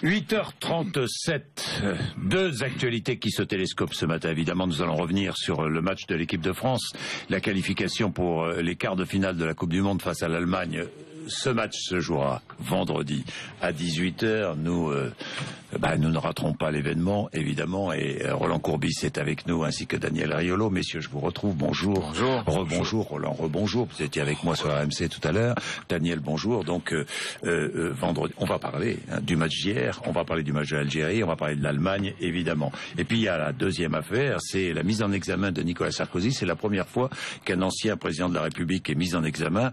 8h37, deux actualités qui se télescopent ce matin. Évidemment, nous allons revenir sur le match de l'équipe de France, la qualification pour les quarts de finale de la Coupe du Monde face à l'Allemagne. Ce match se jouera vendredi à 18h. Nous ne raterons pas l'événement, évidemment, et Roland Courbis est avec nous, ainsi que Daniel Riolo. Messieurs, je vous retrouve. Bonjour. Bonjour. Rebonjour, Roland. Rebonjour. Vous étiez avec moi sur RMC tout à l'heure. Daniel, bonjour. Donc, vendredi, on va parler du match d'hier, on va parler du match de l'Algérie, on va parler de l'Allemagne, évidemment. Et puis, il y a la deuxième affaire, c'est la mise en examen de Nicolas Sarkozy. C'est la première fois qu'un ancien président de la République est mis en examen.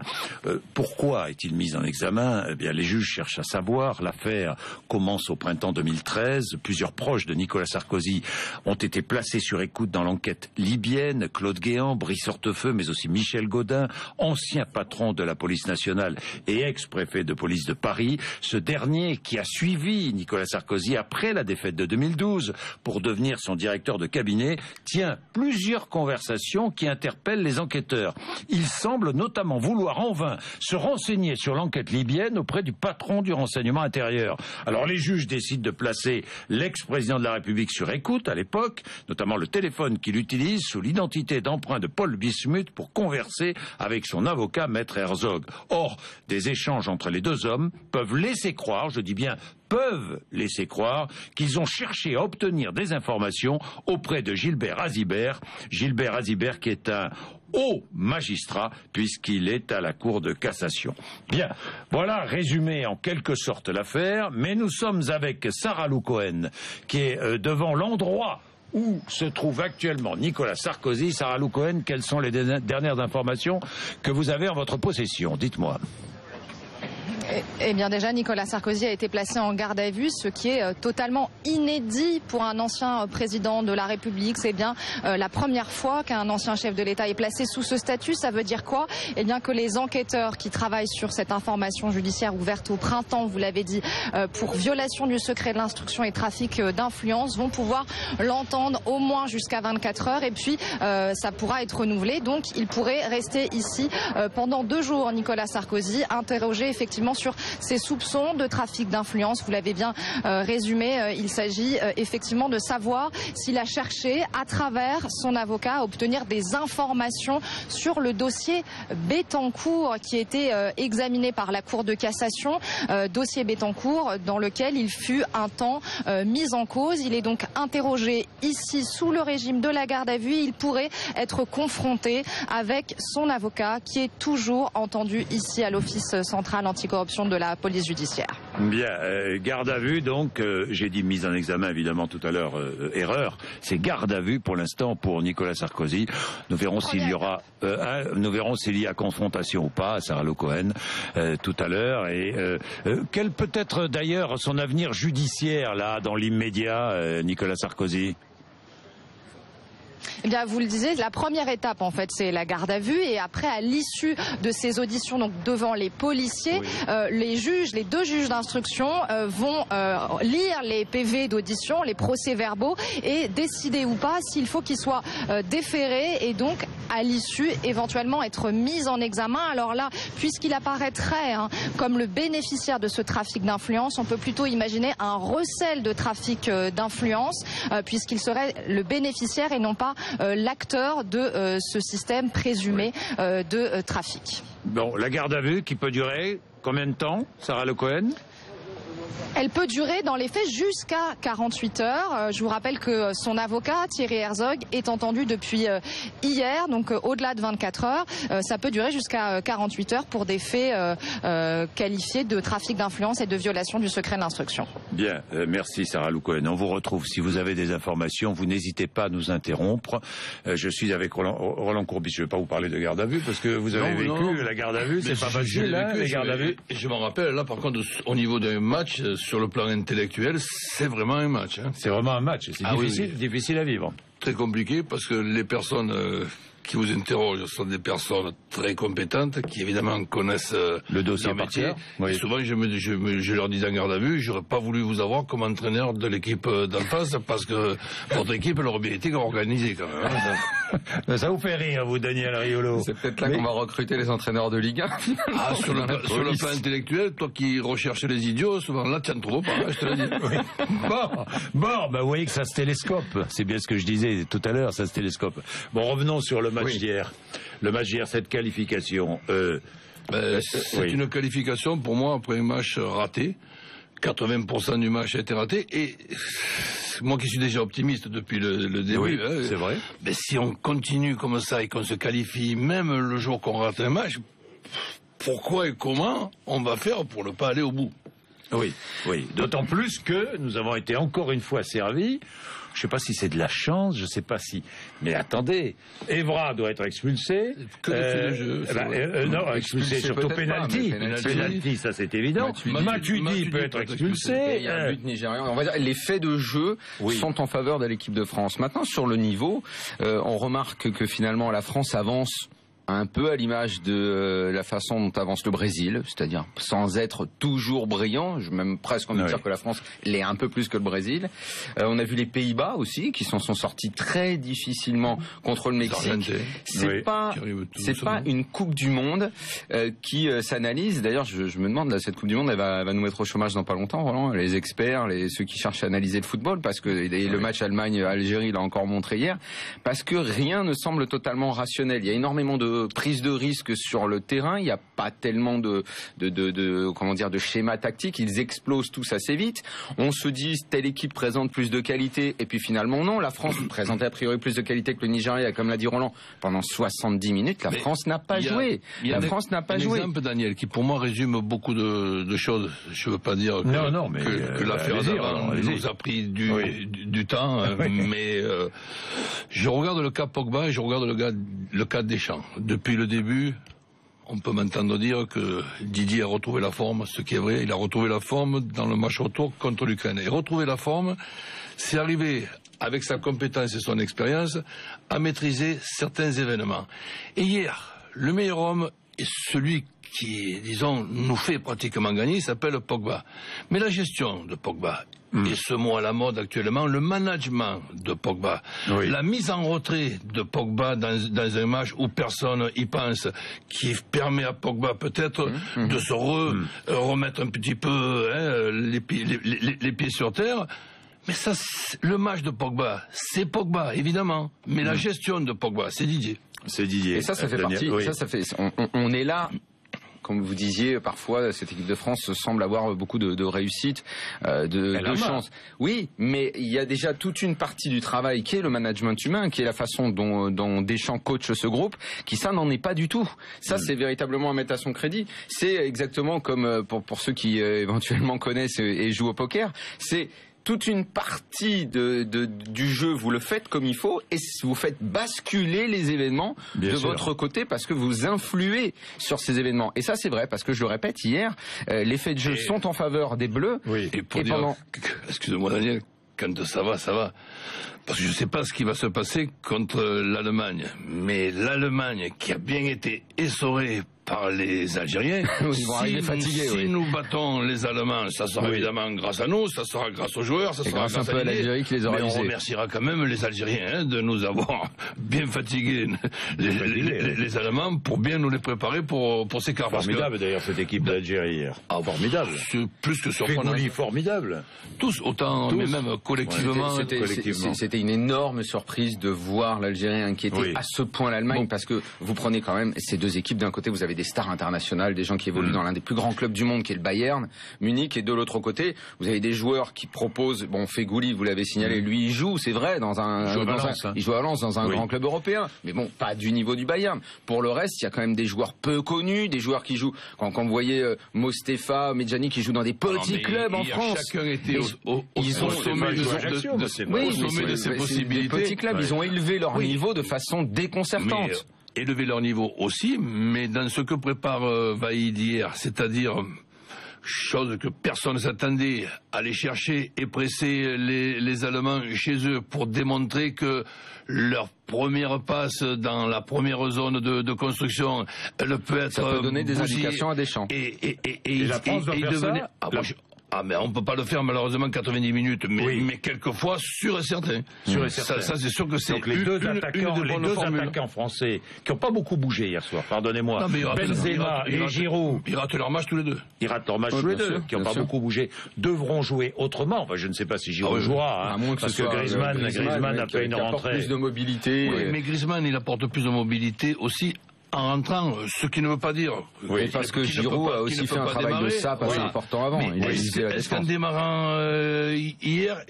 Pourquoi est-il mis en examen? Eh bien, les juges cherchent à savoir. L'affaire commence au printemps 2013. Plusieurs proches de Nicolas Sarkozy ont été placés sur écoute dans l'enquête libyenne. Claude Guéant, Brice Hortefeux, mais aussi Michel Gaudin, ancien patron de la police nationale et ex-préfet de police de Paris. Ce dernier qui a suivi Nicolas Sarkozy après la défaite de 2012 pour devenir son directeur de cabinet tient plusieurs conversations qui interpellent les enquêteurs. Il semble notamment vouloir en vain se renseigner sur l'enquête libyenne auprès du patron du renseignement intérieur. Alors les juges décident de placer l'ex-président de la République sur écoute à l'époque, notamment le téléphone qu'il utilise sous l'identité d'emprunt de Paul Bismuth pour converser avec son avocat Maître Herzog. Or, des échanges entre les deux hommes peuvent laisser croire, je dis bien peuvent laisser croire, qu'ils ont cherché à obtenir des informations auprès de Gilbert Azibert. Gilbert Azibert qui est un haut magistrat puisqu'il est à la Cour de cassation. Bien, voilà résumé en quelque sorte l'affaire, mais nous sommes avec Sarah Lou Cohen qui est devant l'endroit où se trouve actuellement Nicolas Sarkozy. Sarah Lou Cohen, quelles sont les dernières informations que vous avez en votre possession? Dites-moi. Eh bien déjà, Nicolas Sarkozy a été placé en garde à vue, ce qui est totalement inédit pour un ancien président de la République. C'est bien la première fois qu'un ancien chef de l'État est placé sous ce statut. Ça veut dire quoi? Eh bien que les enquêteurs qui travaillent sur cette information judiciaire ouverte au printemps, vous l'avez dit, pour violation du secret de l'instruction et trafic d'influence, vont pouvoir l'entendre au moins jusqu'à 24 heures. Et puis, ça pourra être renouvelé. Donc, il pourrait rester ici pendant 2 jours, Nicolas Sarkozy, interrogé effectivement sur ces soupçons de trafic d'influence. Vous l'avez bien résumé, il s'agit effectivement de savoir s'il a cherché à travers son avocat à obtenir des informations sur le dossier Bettencourt qui était examiné par la Cour de cassation, dossier Bettencourt dans lequel il fut un temps mis en cause. Il est donc interrogé ici sous le régime de la garde à vue. Il pourrait être confronté avec son avocat qui est toujours entendu ici à l'Office central anticorruption de la police judiciaire. Bien, garde à vue donc, j'ai dit mise en examen évidemment tout à l'heure, erreur, c'est garde à vue pour l'instant pour Nicolas Sarkozy. Nous verrons s'il y aura, s'il y a confrontation ou pas, Sarah Lou Cohen, tout à l'heure. Et quel peut être d'ailleurs son avenir judiciaire là dans l'immédiat, Nicolas Sarkozy? Eh bien, vous le disiez, la première étape, en fait, c'est la garde à vue. Et après, à l'issue de ces auditions, donc devant les policiers, oui, les juges, les 2 juges d'instruction vont lire les PV d'audition, les procès-verbaux, et décider ou pas s'il faut qu'ils soient déférés et donc, à l'issue, éventuellement être mis en examen. Alors là, puisqu'il apparaîtrait comme le bénéficiaire de ce trafic d'influence, on peut plutôt imaginer un recel de trafic d'influence, puisqu'il serait le bénéficiaire et non pas l'acteur de ce système présumé de trafic. Bon, la garde à vue qui peut durer combien de temps, Sarah Lou Cohen? Elle peut durer dans les faits jusqu'à 48 heures. Je vous rappelle que son avocat, Thierry Herzog, est entendu depuis hier, donc au-delà de 24 heures. Ça peut durer jusqu'à 48 heures pour des faits qualifiés de trafic d'influence et de violation du secret de l'instruction. Bien, merci Sarah Lou Cohen. On vous retrouve. Si vous avez des informations, vous n'hésitez pas à nous interrompre. Je suis avec Roland Courbis. Je ne vais pas vous parler de garde à vue parce que vous avez vécu la garde à vue. C'est pas facile, les gardes à vue. Je m'en rappelle, là, par contre, au niveau d'un match, sur le plan intellectuel, c'est vraiment un match. C'est vraiment un match. C'est difficile à vivre. Très compliqué parce que les personnes qui vous interrogent sont des personnes très compétentes, qui évidemment connaissent le dossier leur métier. Oui. Et souvent, je leur dis en garde à vue, j'aurais pas voulu vous avoir comme entraîneur de l'équipe d'en face, parce que votre équipe, elle aurait bien été organisée quand même. Hein. Ça vous fait rire, vous, Daniel Riolo. C'est peut-être là qu'on va recruter les entraîneurs de Ligue 1. Ah, sur le plan intellectuel, toi qui recherches les idiots, souvent là, tu n'en trouves pas, je te l'ai dit. Oui. Bon, vous voyez que ça se télescope. C'est bien ce que je disais tout à l'heure, ça se télescope. Bon, revenons sur le match d'hier. Le match d'hier, cette qualification. C'est une qualification pour moi après un match raté. 80% du match a été raté. Et moi qui suis déjà optimiste depuis le début, oui, c'est vrai. Mais si on continue comme ça et qu'on se qualifie même le jour qu'on rate un match, pourquoi et comment on va faire pour ne pas aller au bout? Oui. D'autant plus que nous avons été encore une fois servis. Je ne sais pas si c'est de la chance, je ne sais pas si... Mais attendez, Evra doit être expulsé. Non, expulsé surtout pénalty. Pénalty, ça c'est évident. Matuidi peut être expulsé. Il y a un but nigérian. On va dire, les faits de jeu sont en faveur de l'équipe de France. Maintenant, sur le niveau, on remarque que finalement la France avance un peu à l'image de la façon dont avance le Brésil, c'est-à-dire sans être toujours brillant, je même presque envie de dire que la France l'est un peu plus que le Brésil. On a vu les Pays-Bas aussi qui s'en sont sortis très difficilement contre le Mexique. C'est pas une Coupe du Monde qui s'analyse. D'ailleurs, je me demande, là, cette Coupe du Monde, elle va nous mettre au chômage dans pas longtemps, Roland, les experts, ceux qui cherchent à analyser le football, parce que le match Allemagne-Algérie l'a encore montré hier, parce que rien ne semble totalement rationnel. Il y a énormément de prise de risque sur le terrain, il n'y a pas tellement de schéma tactique, ils explosent tous assez vite. On se dit telle équipe présente plus de qualité et puis finalement non, la France présentait a priori plus de qualité que le Nigeria, comme l'a dit Roland, pendant 70 minutes, la France n'a pas joué. La France n'a pas joué. Un exemple, Daniel, qui pour moi résume beaucoup de choses. Je veux pas dire que l'affaire d'avant nous a pris du temps, mais je regarde le cas Pogba et je regarde le cas Deschamps. Depuis le début, on peut m'entendre dire que Didier a retrouvé la forme, ce qui est vrai, il a retrouvé la forme dans le match retour contre l'Ukraine. Et retrouver la forme, c'est arriver, avec sa compétence et son expérience, à maîtriser certains événements. Et hier, le meilleur homme est celui qui, disons, nous fait pratiquement gagner, il s'appelle Pogba. Mais la gestion de Pogba, et ce mot à la mode actuellement, le management de Pogba, la mise en retrait de Pogba dans un match où personne y pense, qui permet à Pogba peut-être de se remettre un petit peu les pieds sur terre. Mais ça, le match de Pogba, c'est Pogba, évidemment. Mais la gestion de Pogba, c'est Didier. C'est Didier. Et ça fait partie. On est là. Comme vous disiez, parfois, cette équipe de France semble avoir beaucoup de réussite, de chance. Oui, mais il y a déjà toute une partie du travail qui est le management humain, qui est la façon dont Deschamps coach ce groupe, qui ça n'en est pas du tout. Ça, c'est véritablement à mettre à son crédit. C'est exactement comme pour ceux qui éventuellement connaissent et jouent au poker, c'est toute une partie du jeu, vous le faites comme il faut et vous faites basculer les événements votre côté parce que vous influez sur ces événements. Et ça, c'est vrai parce que je le répète, hier, les faits de jeu sont en faveur des Bleus. Et excusez-moi Daniel, quand ça va. Parce que je ne sais pas ce qui va se passer contre l'Allemagne. Mais l'Allemagne, qui a bien été essorée par les Algériens, si nous battons les Allemands, ça sera évidemment grâce à nous, ça sera grâce aux joueurs, ça sera grâce à l'Algérie qui les aura visés. Mais on remerciera quand même les Algériens de nous avoir bien fatigués, les Allemands, pour bien nous les préparer pour ces quarts. Formidable d'ailleurs cette équipe d'Algérie hier. Formidable. C'est plus que surprenant. Formidable. Tous, autant, mais même collectivement. C'était une énorme surprise de voir l'Algérie inquiéter à ce point l'Allemagne, parce que vous prenez quand même ces deux équipes. D'un côté, vous avez des stars internationales, des gens qui évoluent dans l'un des plus grands clubs du monde, qui est le Bayern Munich, et de l'autre côté, vous avez des joueurs qui proposent. Bon, Fegouli, vous l'avez signalé, lui, il joue, c'est vrai, il joue à Valence, dans un grand club européen, mais bon, pas du niveau du Bayern. Pour le reste, il y a quand même des joueurs peu connus, des joueurs qui jouent. Quand vous voyez Mostefa, Medjani qui jouent dans des petits clubs en France, chacun était au sommet de ses possibilités. Des petits clubs, ils ont élevé leur niveau de façon déconcertante. Élever leur niveau aussi, mais dans ce que prépare Vaïd hier, c'est-à-dire chose que personne ne s'attendait, aller chercher et presser les Allemands chez eux pour démontrer que leur première passe dans la première zone de construction, elle peut être... Ça peut donner des indications à Deschamps. Et la France doit faire ça. Mais on peut pas le faire malheureusement 90 minutes, mais quelquefois sûr et certain. Ça c'est sûr que c'est les deux attaquants français qui n'ont pas beaucoup bougé hier soir. Pardonnez-moi. Benzema et Giroud. Ils ratent leur match tous les deux. Ils ratent leur match tous les deux, qui n'ont pas beaucoup bougé. Devront jouer autrement. Enfin, je ne sais pas si Giroud jouera, parce que Griezmann a fait une rentrée. Plus de mobilité. Oui, mais Griezmann il apporte plus de mobilité aussi. En rentrant, ce qui ne veut pas dire... Oui, parce que Giroud a aussi fait un travail de sape assez important avant. Est-ce qu'en démarrant hier,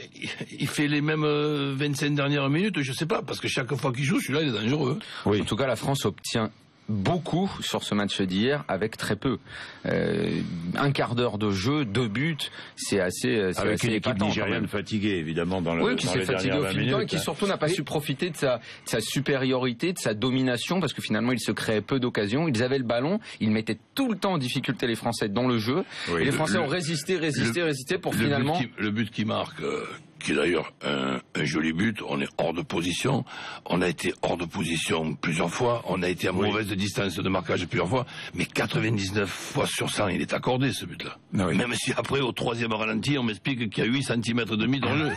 il fait les mêmes 25 dernières minutes? Je sais pas, parce que chaque fois qu'il joue, celui-là, il est dangereux. Oui. En tout cas, la France obtient beaucoup sur ce match d'hier avec très peu. Un quart d'heure de jeu, 2 buts, c'est assez avec une équipe nigériane fatiguée évidemment dans le qui s'est fatiguée au fil du temps et qui surtout n'a pas su profiter de sa supériorité, de sa domination, parce que finalement il se créait peu d'occasions. Ils avaient le ballon, ils mettaient tout le temps en difficulté les Français dans le jeu, et les Français ont résisté pour finalement... Le but qui marque... qui est d'ailleurs un joli but, on est hors de position, on a été hors de position plusieurs fois, on a été à mauvaise distance de marquage plusieurs fois, mais 99 fois sur 100, il est accordé ce but-là. Oui. Même si après, au 3e ralenti, on m'explique qu'il y a 8 cm demi dans le jeu.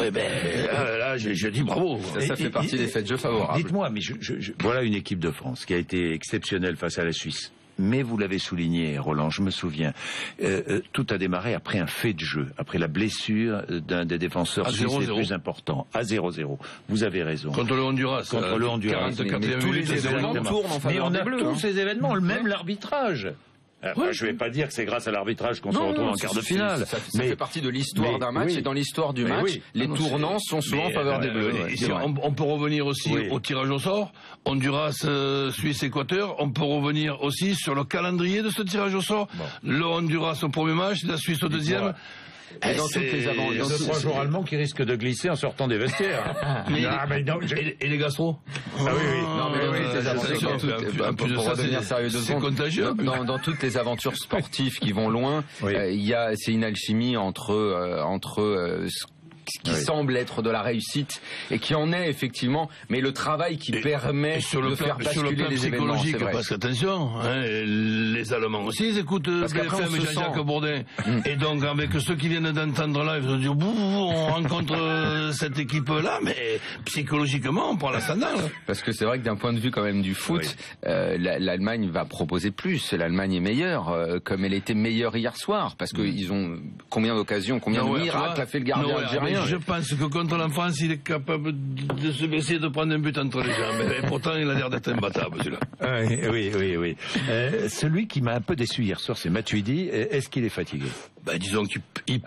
Là, je dis bravo. Ça fait partie des faits de jeu favorables. Dites-moi, mais voilà une équipe de France qui a été exceptionnelle face à la Suisse. Mais vous l'avez souligné, Roland, je me souviens, tout a démarré après un fait de jeu, après la blessure d'un des défenseurs suisses les plus importants, à 0-0. Vous avez raison. Contre le Honduras. Contre le Honduras. Mais tous les événements tournent en faveur des Bleus. Mais on a tous ces événements, même l'arbitrage. Je ne vais pas dire que c'est grâce à l'arbitrage qu'on se retrouve en quart de finale. Ça fait partie de l'histoire d'un match, et dans l'histoire du match, les tournants sont souvent en faveur des Bleus. On peut revenir aussi au tirage au sort. Honduras, Suisse, Équateur. On peut revenir aussi sur le calendrier de ce tirage au sort. Le Honduras au premier match, la Suisse au deuxième. Et dans toutes les avantages. Il y a 2-3 joueurs allemands qui risquent de glisser en sortant des vestiaires. Et les gastros. Ah oui. Non, mais pour redevenir sérieux 2 secondes, c'est contagieux. Dans toutes les aventures sportives qui vont loin, c'est une alchimie entre ce qui semble être de la réussite et qui en est effectivement, mais le travail qui permet de faire basculer les événements, c'est vrai. Parce qu'attention, les Allemands aussi ils écoutent BFM et Jean-Jacques Bourdin, et donc avec ceux qui viennent d'entendre là, ils vont dire on rencontre cette équipe-là, mais psychologiquement on prend l'ascendant. Parce que c'est vrai que d'un point de vue quand même du foot, l'Allemagne va proposer plus, l'Allemagne est meilleure, comme elle était meilleure hier soir, parce qu'ils ont combien d'occasions, combien de miracles a fait le gardien algérien. Je pense que contre la France, il est capable de se baisser et de prendre un but entre les jambes. Et pourtant, il a l'air d'être imbattable, celui-là. Oui. Celui qui m'a un peu déçu hier soir, c'est Matuidi. Est-ce qu'il est fatigué? Disons qu'il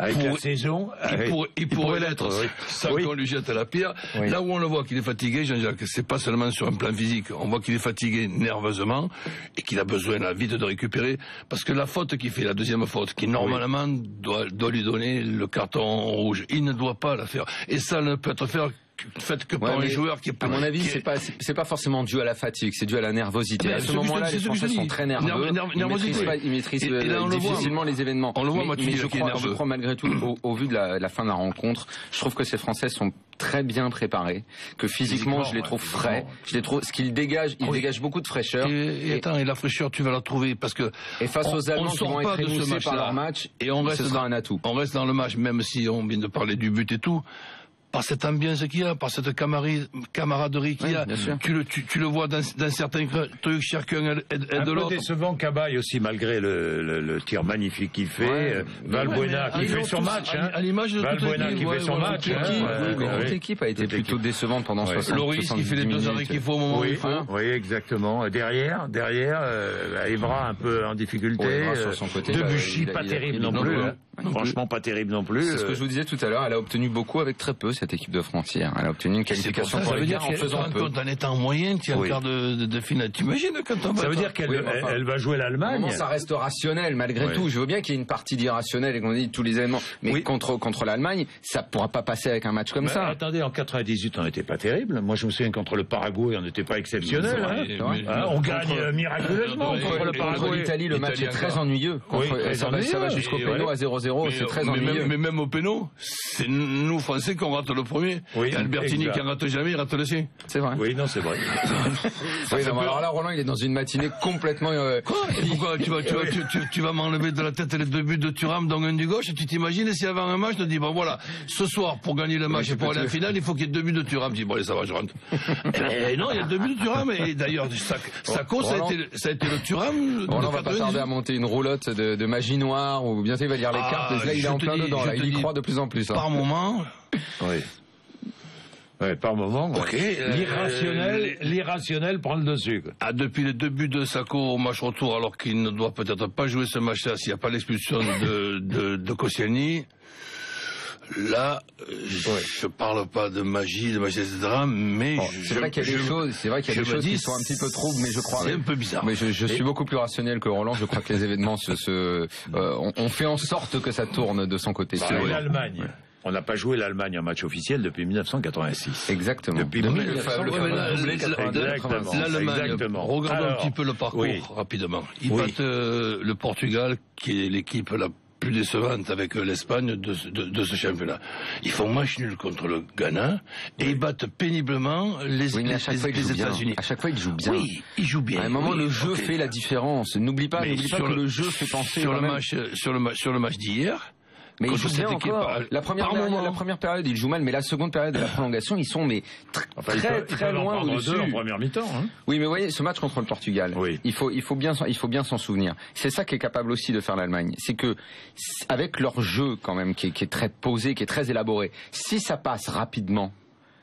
pourrait l'être, sans qu'on lui jette la pierre. Là où on le voit qu'il est fatigué, Jean-Jacques, c'est pas seulement sur un plan physique. On voit qu'il est fatigué nerveusement et qu'il a besoin vite de récupérer. Parce que la faute qu'il fait, la deuxième faute, qui normalement doit lui donner le carton rouge, il ne doit pas la faire. Et ça ne peut être fait que par un joueur qui est... À mon avis, c'est pas forcément dû à la fatigue, c'est dû à la nervosité. À ce moment-là, les Français sont très nerveux. Ils maîtrisent difficilement les événements. On le voit, mais je crois malgré tout, au vu de la fin de la rencontre, je trouve que ces Français sont très bien préparés, que physiquement je les trouve frais, ce qu'ils dégagent, ils dégagent beaucoup de fraîcheur. Et la fraîcheur, tu vas la trouver parce que et face aux Allemands qui vont être émoussés par leur match, et ce sera un atout. On reste dans le match, même si on vient de parler du but et tout. Par cette ambiance qu'il y a, par cette camaraderie qu'il y a, tu le vois dans certains trucs, chacun aide l'autre. Un peu décevant Cabaye aussi, malgré le tir magnifique qu'il fait. Valbuena qui fait son match. À l'image de Valbuena qui fait son match. Toute l'équipe a été plutôt décevante pendant 60 minutes. Loris qui fait les 2 arrêts qu'il faut au moment où il faut. Oui, exactement. Derrière, Evra un peu en difficulté. Sur son côté, Debuchy, pas terrible non plus. Franchement, pas terrible non plus. C'est ce que je vous disais tout à l'heure. Elle a obtenu beaucoup avec très peu, cette équipe de France hier. Elle a obtenu une qualification pour les quarts en faisant peu. En étant en moyenne, tu as un quart de finale. T'imagines quand on va. Ça veut dire qu'elle va jouer l'Allemagne. Ça reste rationnel malgré tout. Je veux bien qu'il y ait une partie d'irrationnel et qu'on dit tous les éléments. Mais contre l'Allemagne, ça pourra pas passer avec un match comme ça. Attendez, en 98, on n'était pas terrible. Moi, je me souviens contre le Paraguay, on n'était pas exceptionnel. On gagne miraculeusement contre le Paraguay. Contre l'Italie, le match est très ennuyeux. Ça va jusqu'au péno à 0-0, c'est très ennuyeux. Mais même au péno, c'est nous Français qu'on rate le premier. Albertini qui en rate jamais, il rate le sien. C'est vrai. Oui, non, c'est vrai. Alors là, Roland, il est dans une matinée complètement... Quoi? Pourquoi tu vas m'enlever de la tête les 2 buts de Thuram, dont un du gauche, et tu t'imagines si avant un match, je te dis, bon voilà, ce soir, pour gagner le match et pour aller à la finale, il faut qu'il y ait 2 buts de Thuram. Je dis, bon allez, ça va, je rentre. Et non, il y a 2 buts de Thuram, et d'ailleurs, Sako, ça a été le Thuram. On va pas tarder à monter une roulotte de magie noire, ou bientôt il va lire les cartes, et là, il est en plein dedans, là, il y croit de plus en plus. Par moment... Oui, par moment. L'irrationnel prend le dessus. Depuis les 2 buts de Sako au match retour, alors qu'il ne doit peut-être pas jouer ce match-là s'il n'y a pas l'expulsion de Koscielny. Là, je parle pas de magie, etc. Mais c'est vrai qu'il y a des choses, qui sont un petit peu troubles, mais je crois. C'est un peu bizarre. Mais je suis beaucoup plus rationnel que Roland. Je crois que les événements on fait en sorte que ça tourne de son côté. L'Allemagne. Ouais. On n'a pas joué l'Allemagne en match officiel depuis 1986. Exactement. Depuis l'Allemagne, regardons un petit peu le parcours rapidement. Ils battent le Portugal, qui est l'équipe la plus décevante avec l'Espagne de ce championnat. Ils font match nul contre le Ghana et ils battent péniblement les États-Unis. À chaque fois, ils jouent bien. Oui, ils jouent bien. À un moment, le jeu fait la différence. N'oublie pas que le jeu fait penser sur le match d'hier. Mais ils jouent bien encore. La première période, ils jouent mal, mais la seconde période de la prolongation, ils sont très loin au-dessus. En première mi-temps. Oui, mais vous voyez, ce match contre le Portugal, il faut bien s'en souvenir. C'est ça qui est capable aussi de faire l'Allemagne. C'est que, avec leur jeu quand même, qui est très posé, qui est très élaboré, si ça passe rapidement,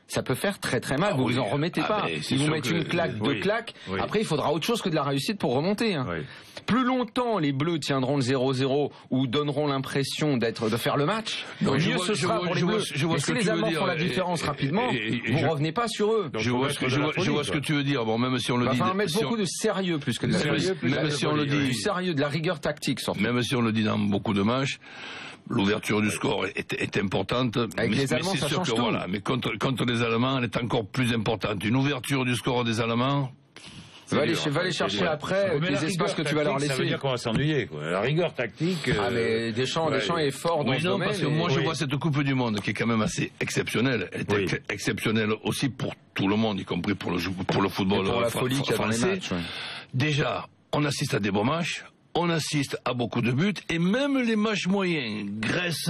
ça peut faire très très mal. Vous vous en remettez pas. Ils vous mettent une claque, 2 claques. Après, il faudra autre chose que de la réussite pour remonter. Plus longtemps les Bleus tiendront le 0-0 ou donneront l'impression de faire le match, mieux ce sera pour les Bleus. Et si les Allemands font la différence rapidement, vous revenez pas sur eux. Je vois ce que tu veux dire. Bon, même si on le dit. Il va mettre beaucoup de sérieux plus que de la sérieux. Même si on le dit. Du sérieux, de la rigueur tactique, surtout. Même si on le dit dans beaucoup de matchs. L'ouverture du score est importante. Avec les Allemands, ça change tout. Mais contre les Allemands, elle est encore plus importante. Une ouverture du score des Allemands. Va aller chercher après les espaces que tu vas leur laisser. Ça veut dire qu'on va s'ennuyer, quoi. La rigueur tactique. Mais Deschamps est fort dans ce domaine. Parce que moi, je vois cette Coupe du Monde qui est quand même assez exceptionnelle. Elle est exceptionnelle aussi pour tout le monde, y compris pour le football pour la folie qu'il y a dans les matchs. Déjà, on assiste à des beaux matchs. On assiste à beaucoup de buts et même les matchs moyens, Grèce,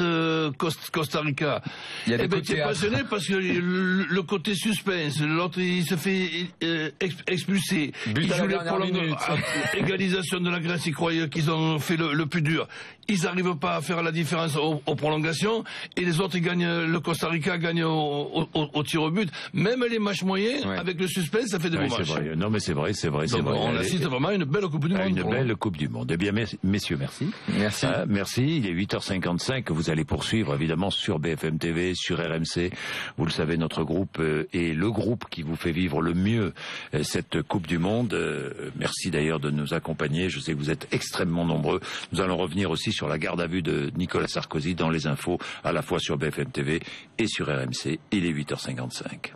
Costa Rica. Il y a des t'es passionné parce que le côté suspense, l'autre il se fait expulser. But il joue les égalisation de la Grèce, ils croyaient qu'ils ont fait le plus dur. Ils n'arrivent pas à faire la différence aux prolongations et les autres ils gagnent. Le Costa Rica gagne au tir au but. Même les matchs moyens avec le suspense, ça fait des bons matchs. Vrai. Non mais c'est vrai. Donc, on assiste vraiment à une belle Coupe du Monde. Une belle Coupe du Monde. Eh bien, messieurs, merci. Merci. Il est 8h55. Vous allez poursuivre, évidemment, sur BFM TV, sur RMC. Vous le savez, notre groupe est le groupe qui vous fait vivre le mieux cette Coupe du Monde. Merci d'ailleurs de nous accompagner. Je sais que vous êtes extrêmement nombreux. Nous allons revenir aussi sur la garde à vue de Nicolas Sarkozy dans les infos, à la fois sur BFM TV et sur RMC. Il est 8h55.